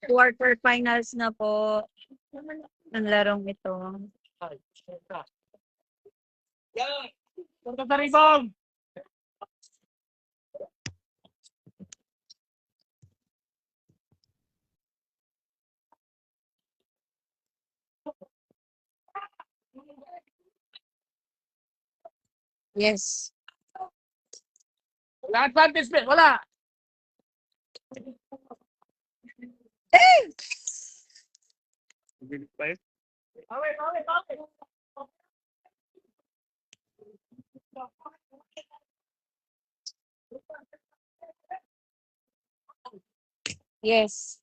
Quarterfinals na po ng larong ito. Punta sa rebound. Yes. Wala advantage, Ben. Wala. Hey! Yes.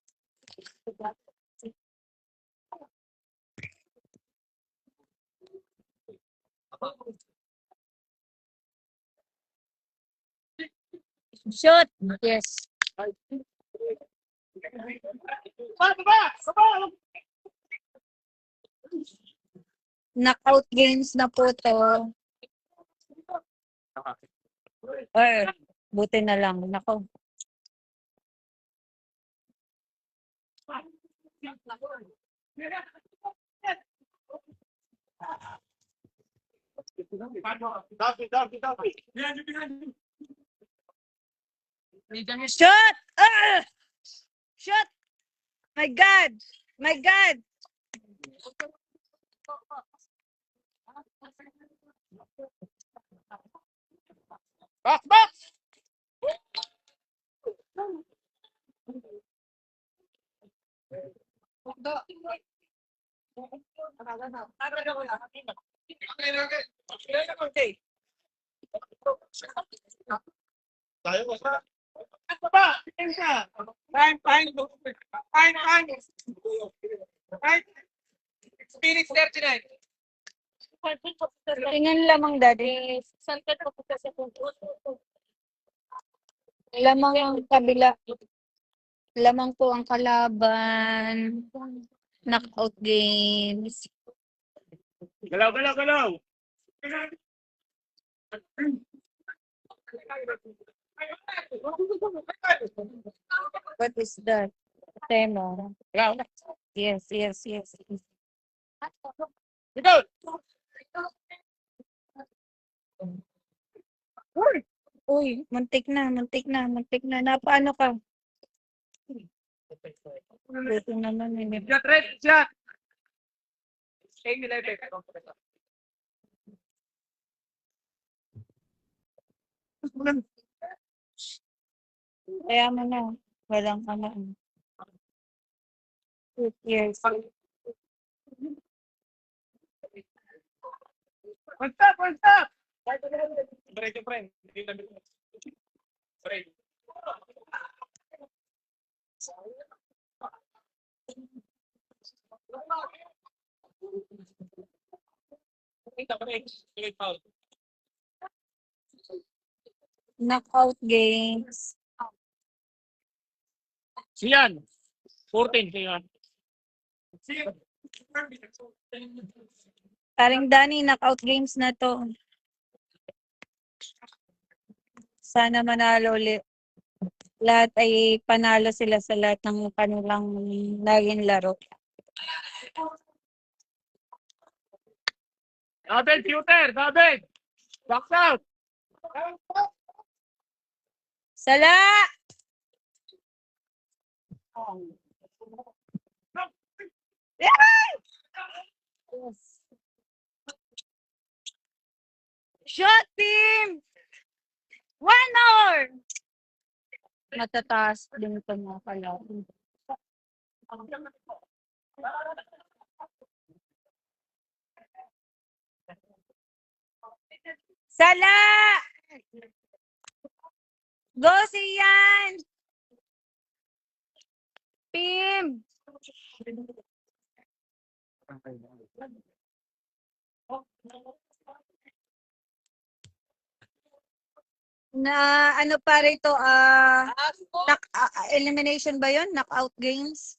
Shoot. Yes. Knockout games na po to. Ay, buti na lang. Nako. Shoot! Ah! Shoot! My God! My God! Box! Tayo mo sa. Ano ba? Fine. Phoenix 39. Tingnan lamang, Daddy. Lamang ang kabila. Lamang po ang kalaban. Knockout games. Galaw. What is that? Temo. Galaw. Yes. Ikaw. Uy, muntik na. Napaano ka? Buti naman. Shot, red shot. 8-11. Kaya mo na. Walang ano. 2 years. One stop. Break, friend. Break. Knockout games. Siyan. 14 siyan. Paring Danny, knockout games na to. Sana manalo ulit. Lahat ay panalo sila sa lahat ng kanilang naging laro. Double shooter. Box out. Sala! Yes. Shot team! 1 more! Matataas din ito mga kalaban. Sala! Go Siyan! Pim! Na ano pa rito, elimination ba yun? Knockout games?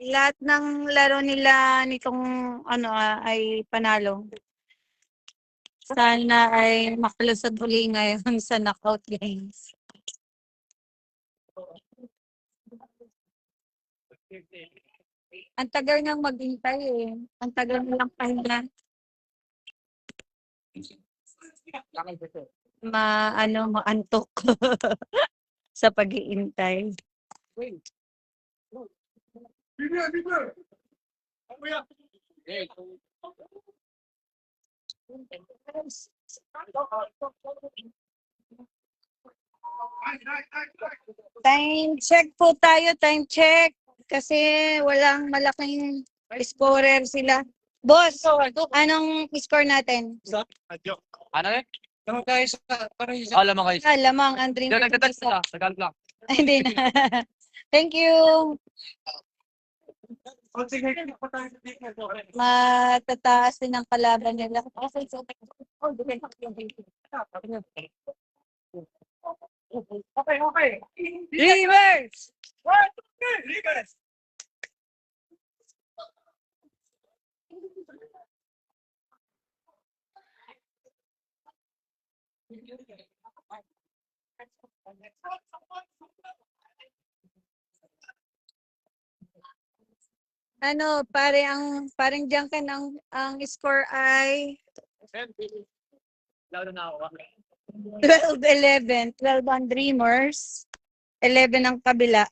lahat ng laro nila nitong ay panalo. Sana ay makalusot uli ngayon sa knockout games. Ang tagal nang maghintay eh. Ang tagal nilang pahinga. Maantok sa pag-iintay. Time check po tayo, time check. Kasi walang malaking scorer sila. Boss, anong score natin? Ano eh? Guys, alam mo guys. Lamang ang dream. Nagtatag na. Tagalog lang. Hindi na. Thank you. Matataas din ang kalaban nila. Okay. Dreamers! Rivers! Parang Junkan ang score ay Lalo na ako. 12-11. 12 ang Dreamers. 11 ang kabila.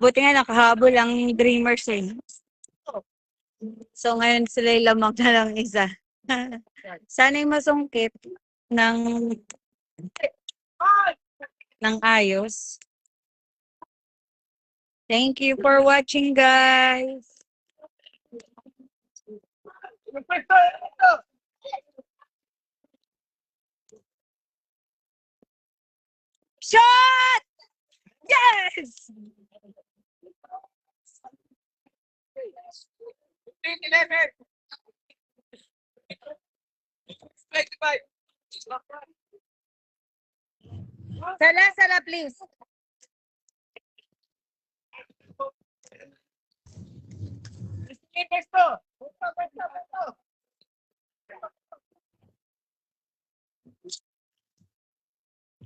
Buti nga nakahabol ang Dreamers eh. So ngayon sila lamang na lang isa. Sana'y masungkit ng ayos. Thank you for watching, guys. Shot! Yes! 11. 25. Sala, please.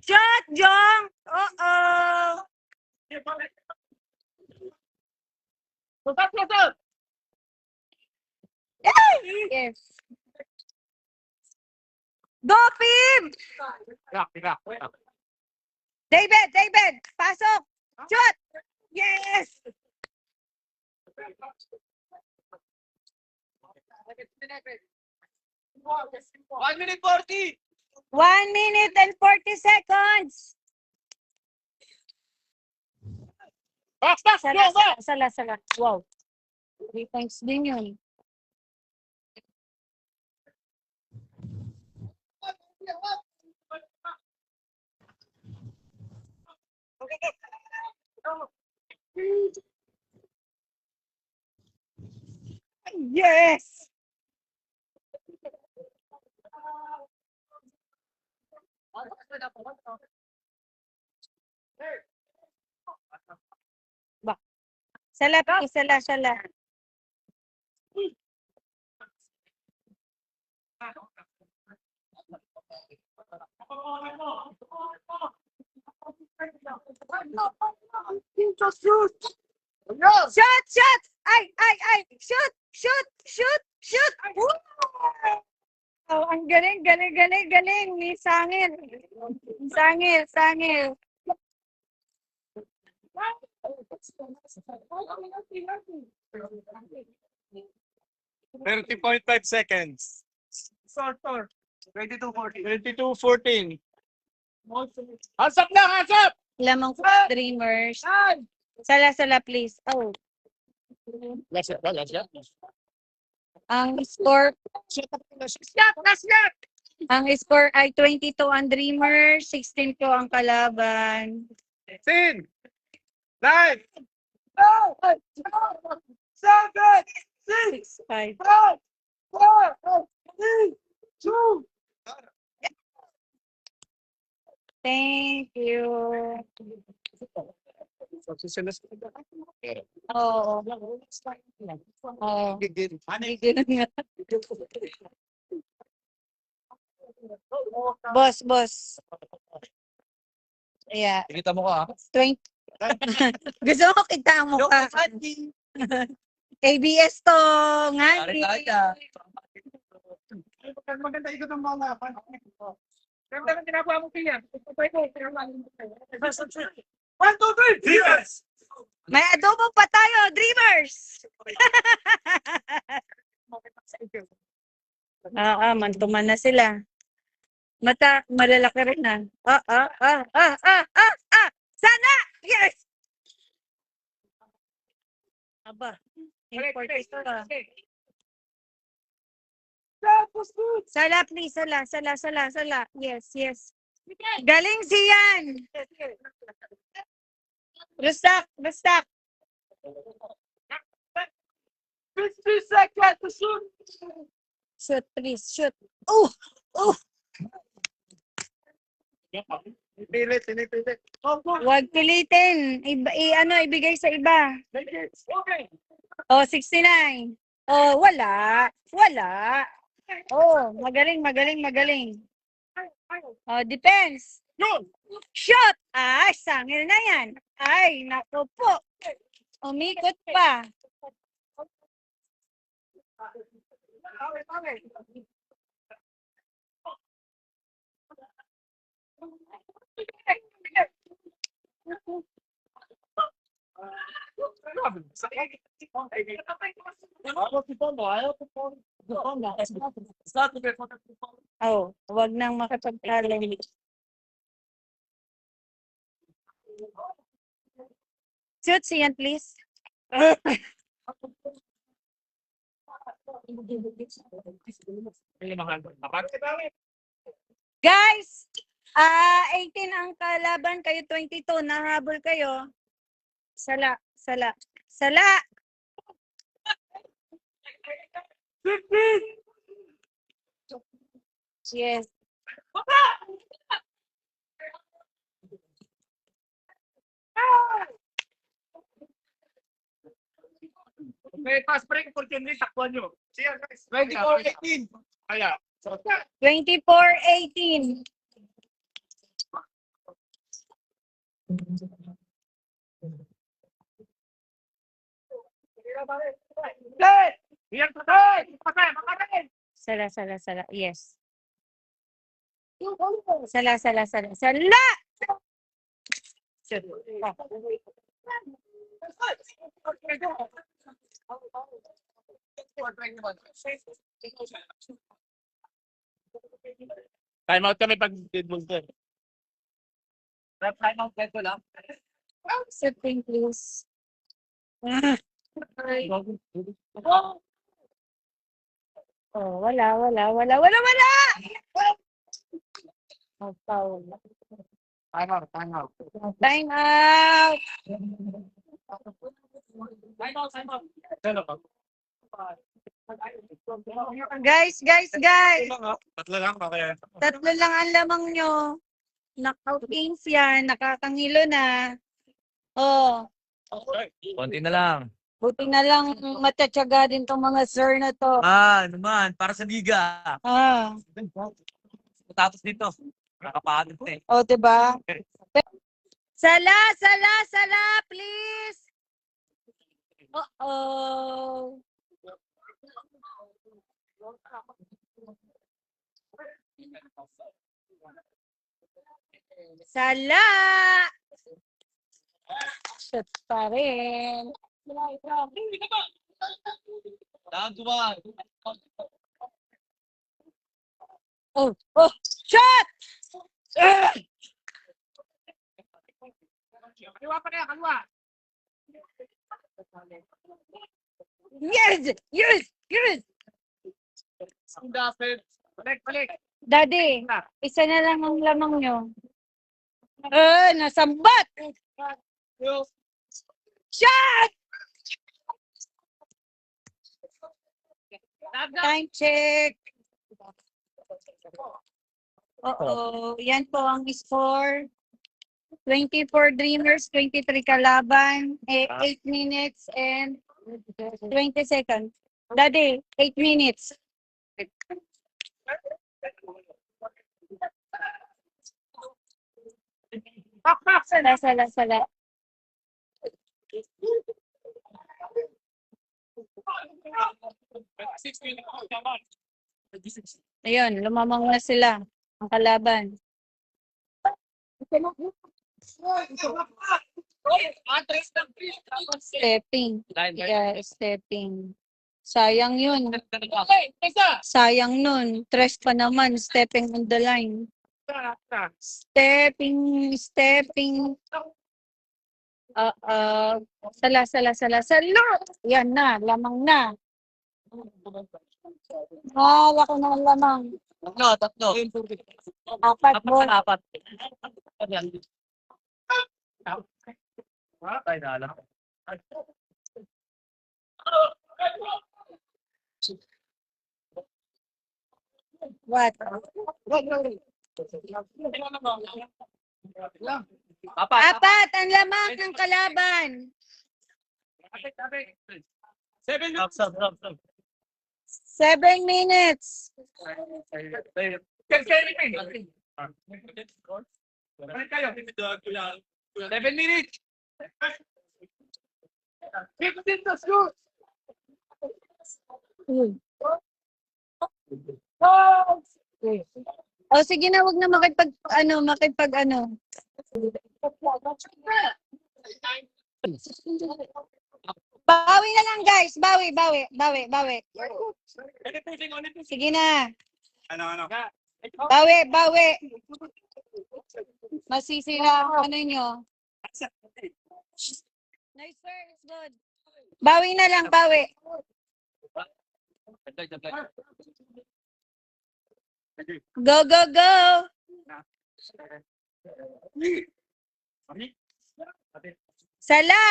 Shot, Jong! Uh-oh! Yes. Go, Pim! David! Pasok! Shot! Yes! One minute 40. 1 minute and 40 seconds. Sala. Wow. 3 points din yun. Yes! Sala. Shot! Ay! Shoot! Oh, ang galing. May sangil. Sangil. 30.5 seconds. Sort. 22-14. Hands up! Lamang po, Dreamers. Sala, please. Oh. Last shot. Ang score ay 22 ang Dreamers, 16 po ang kalaban. 10, 9, 8, 7, 6, 5. 5, 4, 3, 2. Thank you. Oo. Oo. Gigil nga. Boss. Yeah. Kita mo ka, 20. Gusto mo kita mo ka. ABS to. Nga. Maganda ikot ng mga Pero naman tinagawa mo kaya. One, two, three! Yes! May adobo pa tayo, Dreamers! Mantuman na sila. Mata, malalaki rin na. Sana! Yes! Aba, import ito ah. Sala, please. Sala. Yes. Galing siyan. Rustak. 50 seconds to shoot! Shoot, please. Shoot. Pinipilit. Huwag pilitin. Ibigay sa iba. Okay. 69. Wala. Magaling. Depends. Shot! Ay, sangil na yan. Ay, naku po. Umikot pa. Huwag nang makapagtalim. Shoot siyan, please. Guys, 18 ang kalaban, kayo 22, nahabol kayo. Sala. Yes. May fast break opportunity, takbuhan nyo. Siya, guys. 24-18. Kaya. 24-18. Sala. Yes. Sala. Time out kami pag deadball ko. Time out ko lang. Setting, please. Wala. Foul. Time out. Time out. Time out. Guys. Tatlo lang pa kaya. Tatlo lang ang lamang nyo. Knockout games yan. Nakakangilo na. Konti na lang. Buti na lang matatyaga din tong mga sir na to. Naman. Para sa liga. Tapos dito. Nakapagod eh. Diba? Sala, please. Sala! Shot pa rin. Shot! Kaliwa. Yes! Balik. Daddy, isa na lang ang lamang nyo. Nasambat! Shot! Time check. Yan po ang score. 24 Dreamers, 23 kalaban, 8 minutes and 20 seconds. Daddy, 8 minutes. Sala. Ayun, lumamang na sila. Ang kalaban. Stepping. Yeah, stepping. Sayang yun. Sayang nun. Tres pa naman. Stepping on the line. Stepping. Sala. Yan na. Lamang na. Wala na ang lamang. Tatlo. Apat, ball. Apat. Tayo na alam. What? Apat ang lamang ng kalaban. 7 minutes. 7 minutes. 15 to shoot. O sige na, wag na makipag ano. Bawi na lang guys, bawi. Sige na. Ano? Bawi. Masisira ang ano nyo. Nice sir, it's good. Bawi na lang. Go. Sala.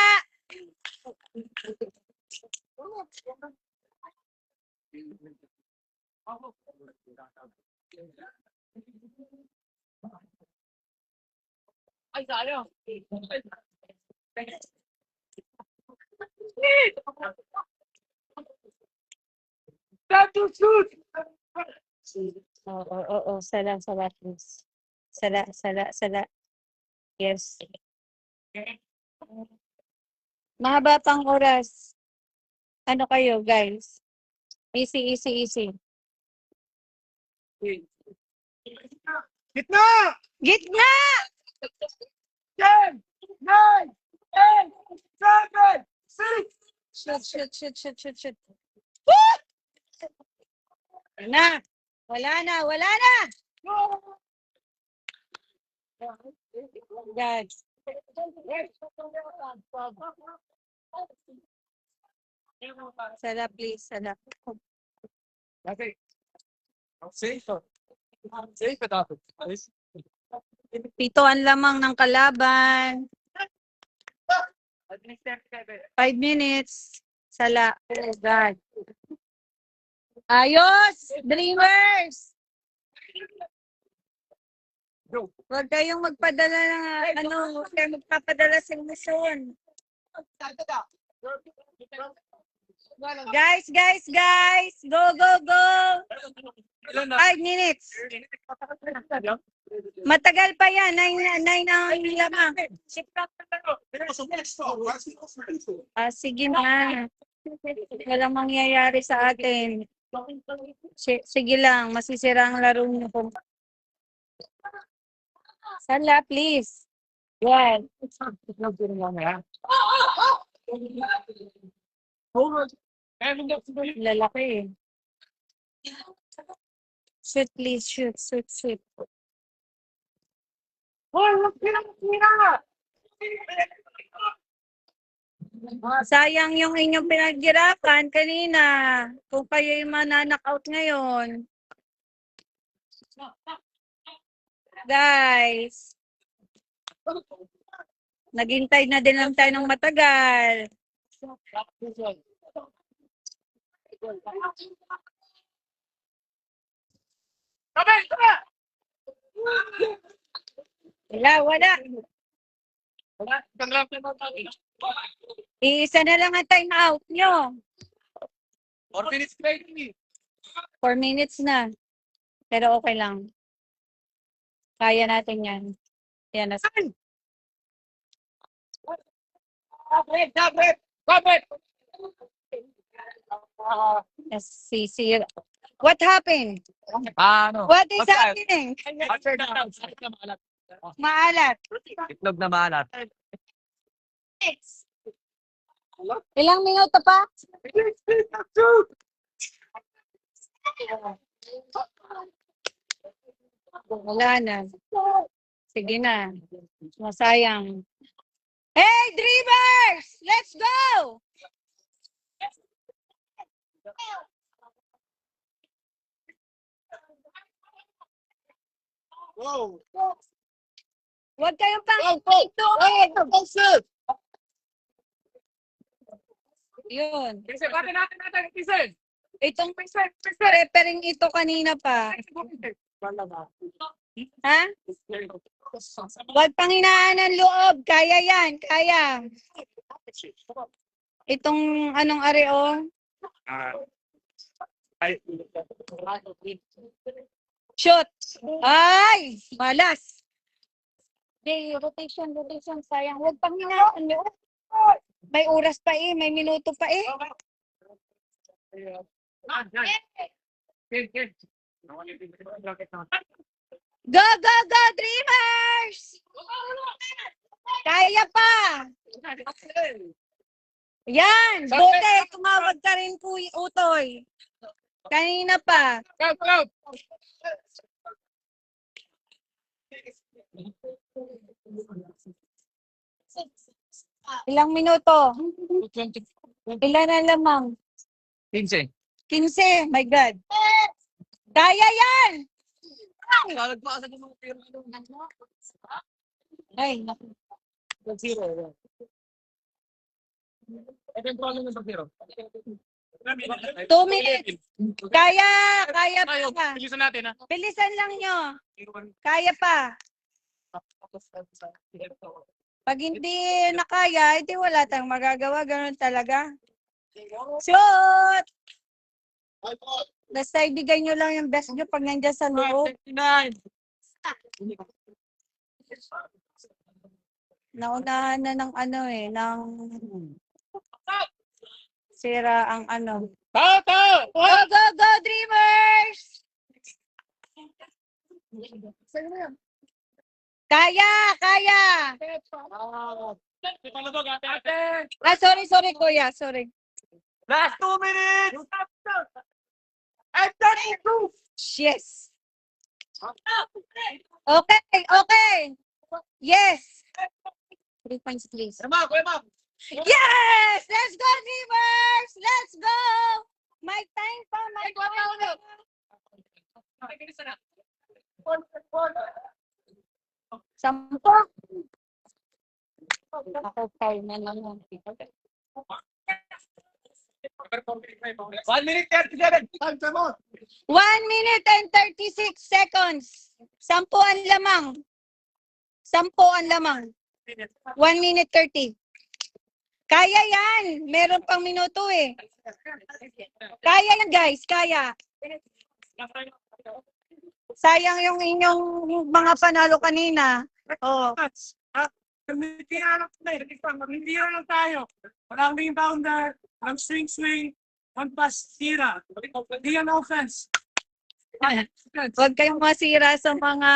Ay, sayang. Time to shoot. Oo. Sala, please. Sala. Yes. Mahaba pang oras. Ano kayo, guys? Easy. Gitna! 10, 9, 8, 7, 6. Shoot. Wala na. Guys. Sala, please. Sala. Okay. Safe. Safe ito. 7 ang lamang ng kalaban. 5 minutes. Sala. Oh, God. Ayos! Dreamers! Huwag kayong magpadala ng huwag kayong magpapadala sa mission. Guys! Go! 5 minutes. Matagal pa yan. 9 ang lamang. Sige na. Walang mangyayari sa atin. Sige lang. Masisira ang laro niyo. Sala, please. Yan. Lalaki. Shoot, please. Shoot. Sayang yung inyong pinaghirapan kanina. Kung kayo'y mananakaut ngayon. Guys. Naghintay na din lang tayo ng matagal. Wala. Iisa na lang ang time out nyo. 4 minutes training. 4 minutes na. Pero okay lang. Kaya natin yan. Yan na. Kapit! Si. What happened? Ano? What is happening? Maalat. Itlog na maalat. Ilang minuto pa? Wala na. Sige na. Masayang. Hey, Dreamers! Let's go! Wow! Huwag kayong pang... Yun. Kasi bakit natin, Kisen? Itong preparing ito kanina pa. Ha? Huwag pang hinaan ng loob. Kaya yan. Kaya. Itong anong areo? Shoot. Ay! Malas. Hey, rotation. Sayang. Huwag pang hinaan ng loob. May oras pa eh. May minuto pa eh. Go, Dreamers! Kaya pa! Yan! Buti, tumawag ka rin, Utoy. Kanina pa. Ilang minuto? Ilan na lamang? 15. 15. My God. Kaya yan! Ay, naku. 2 minutes. Kaya pa. Bilisan natin, ha? Bilisan lang nyo. Kaya pa. Pag hindi na kaya, hindi wala tayong magagawa. Ganun talaga. Shoot! Basta ibigay nyo lang yung best nyo pag nandiyan sa loob. 59. Naunahan na ng ano eh, ng sira ang ano. Go, Dreamers! Kaya! Sorry, kuya. Sorry. Last 2 minutes! And 32! Yes. Okay. Yes. 3 points, please. Kuya Ma'am. Yes! Let's go, Dreamers! Let's go! May time pa. Sampo. Ako, time na naman. 1 minute 37. Time, come on. 1 minute and 36 seconds. 10 ang lamang. 1 minute 30. Kaya yan. Meron pang minuto eh. Kaya yan, guys. Kaya. Sayang yung inyong mga panalo kanina. Oh. Hindi lang tayo. Walang rebounder, walang swing, one pass, tira. Hindi yan offense. Huwag kayong masira sa mga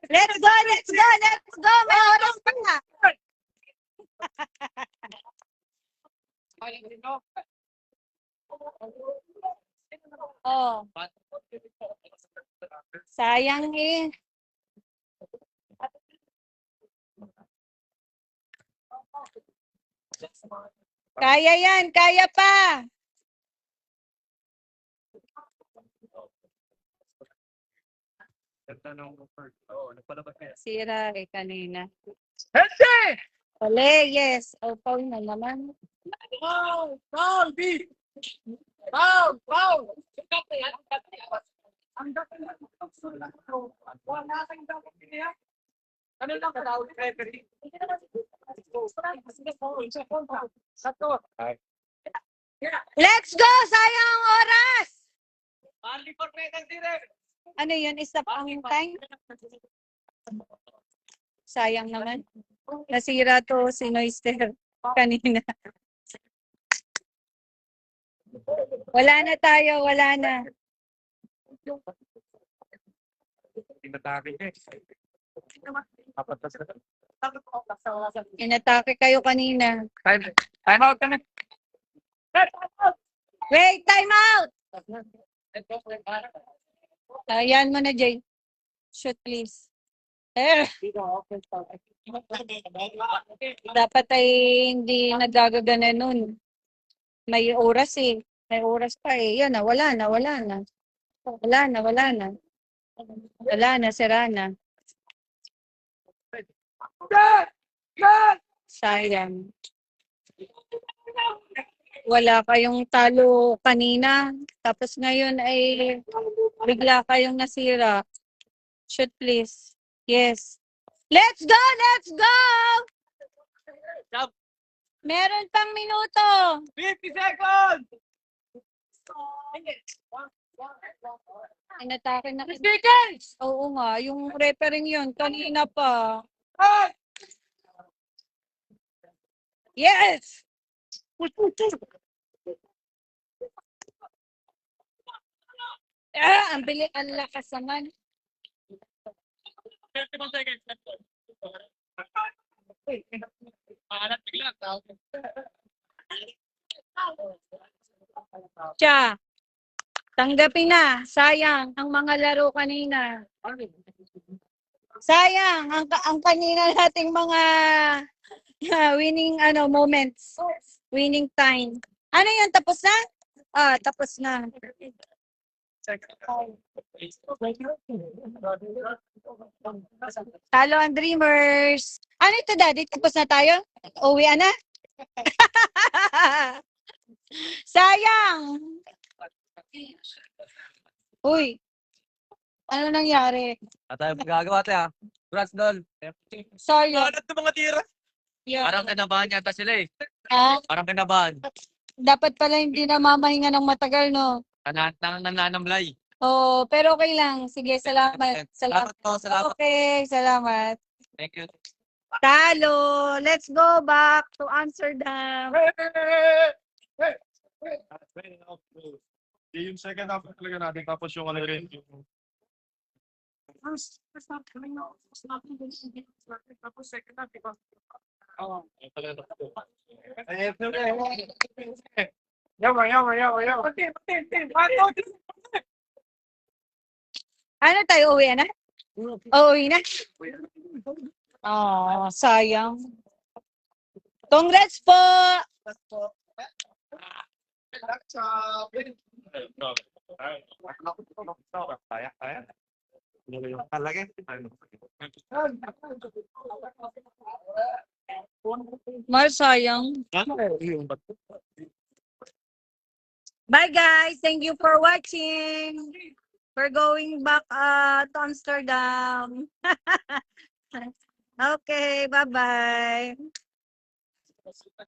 Let's go! May oras pa nga. Oh. Sayang eh. Kaya yan, kaya pa. Sira eh kanina. Hende! Ole, yes. Oh, foul na naman. Foul, B! Foul! Ang dapat Ano lang katawag referee? Sato. Let's go! Sayang ang oras! Only for penalty rin. Ano yun? Stop ang time? Sayang naman. Nasira to si Noister kanina. Wala na tayo, wala na. Tinatake eh. Apat na sila. Inatake kayo kanina. Time out ka na. Wait, time out! Ayan mo na, Jay. Shoot, please. Dapat ay hindi nagagagana nun. May oras eh. May oras pa eh. Yan na, wala na, wala na. Wala na, wala na. Wala na, sira na. Sayang. Wala kayong talo kanina. Tapos ngayon ay bigla kayong nasira. Shoot please. Yes. Let's go! Let's go! Meron pang minuto. 50 seconds! Inatake na. Seconds! Oo nga, yung referee yun, kanina pa. Yes! Ang bilis, ang lakas naman. 31 seconds. Pangalat bigla. Siya. Tanggapin na. Sayang ang mga laro kanina. Sayang ang kanina nating mga winning moments. Winning time. Ano yun? Tapos na? Tapos na. Talo ang Dreamers. Ano ito, Daddy? Tapos na tayo? Uwi na? Sayang! Uy! Ano nangyari? Tayo magagawa tayo. Congrats, Dol. Sayang. Pangalat ng mga tira. Parang kinabahan yata sila eh. Ah, Parang kinabahan. dapat pala hindi na mamahinga ng matagal, no? Nananamlay. Oh, pero okay lang. Sige, salamat. Salamat. Salamat po, salamat. Okay, salamat. Thank you. Talo! Let's go back to Amsterdam. Yung second half talaga natin tapos yung ano rin. First half coming out. Tapos second half, diba? Oo. Yawa. Ano tayo, uwi na? Uwi na? Oh, sayang. Congrats po! Kaya. Talaga. Mar, sayang. Bye guys. Thank you for watching. We're going back to Amsterdam. Okay, bye-bye.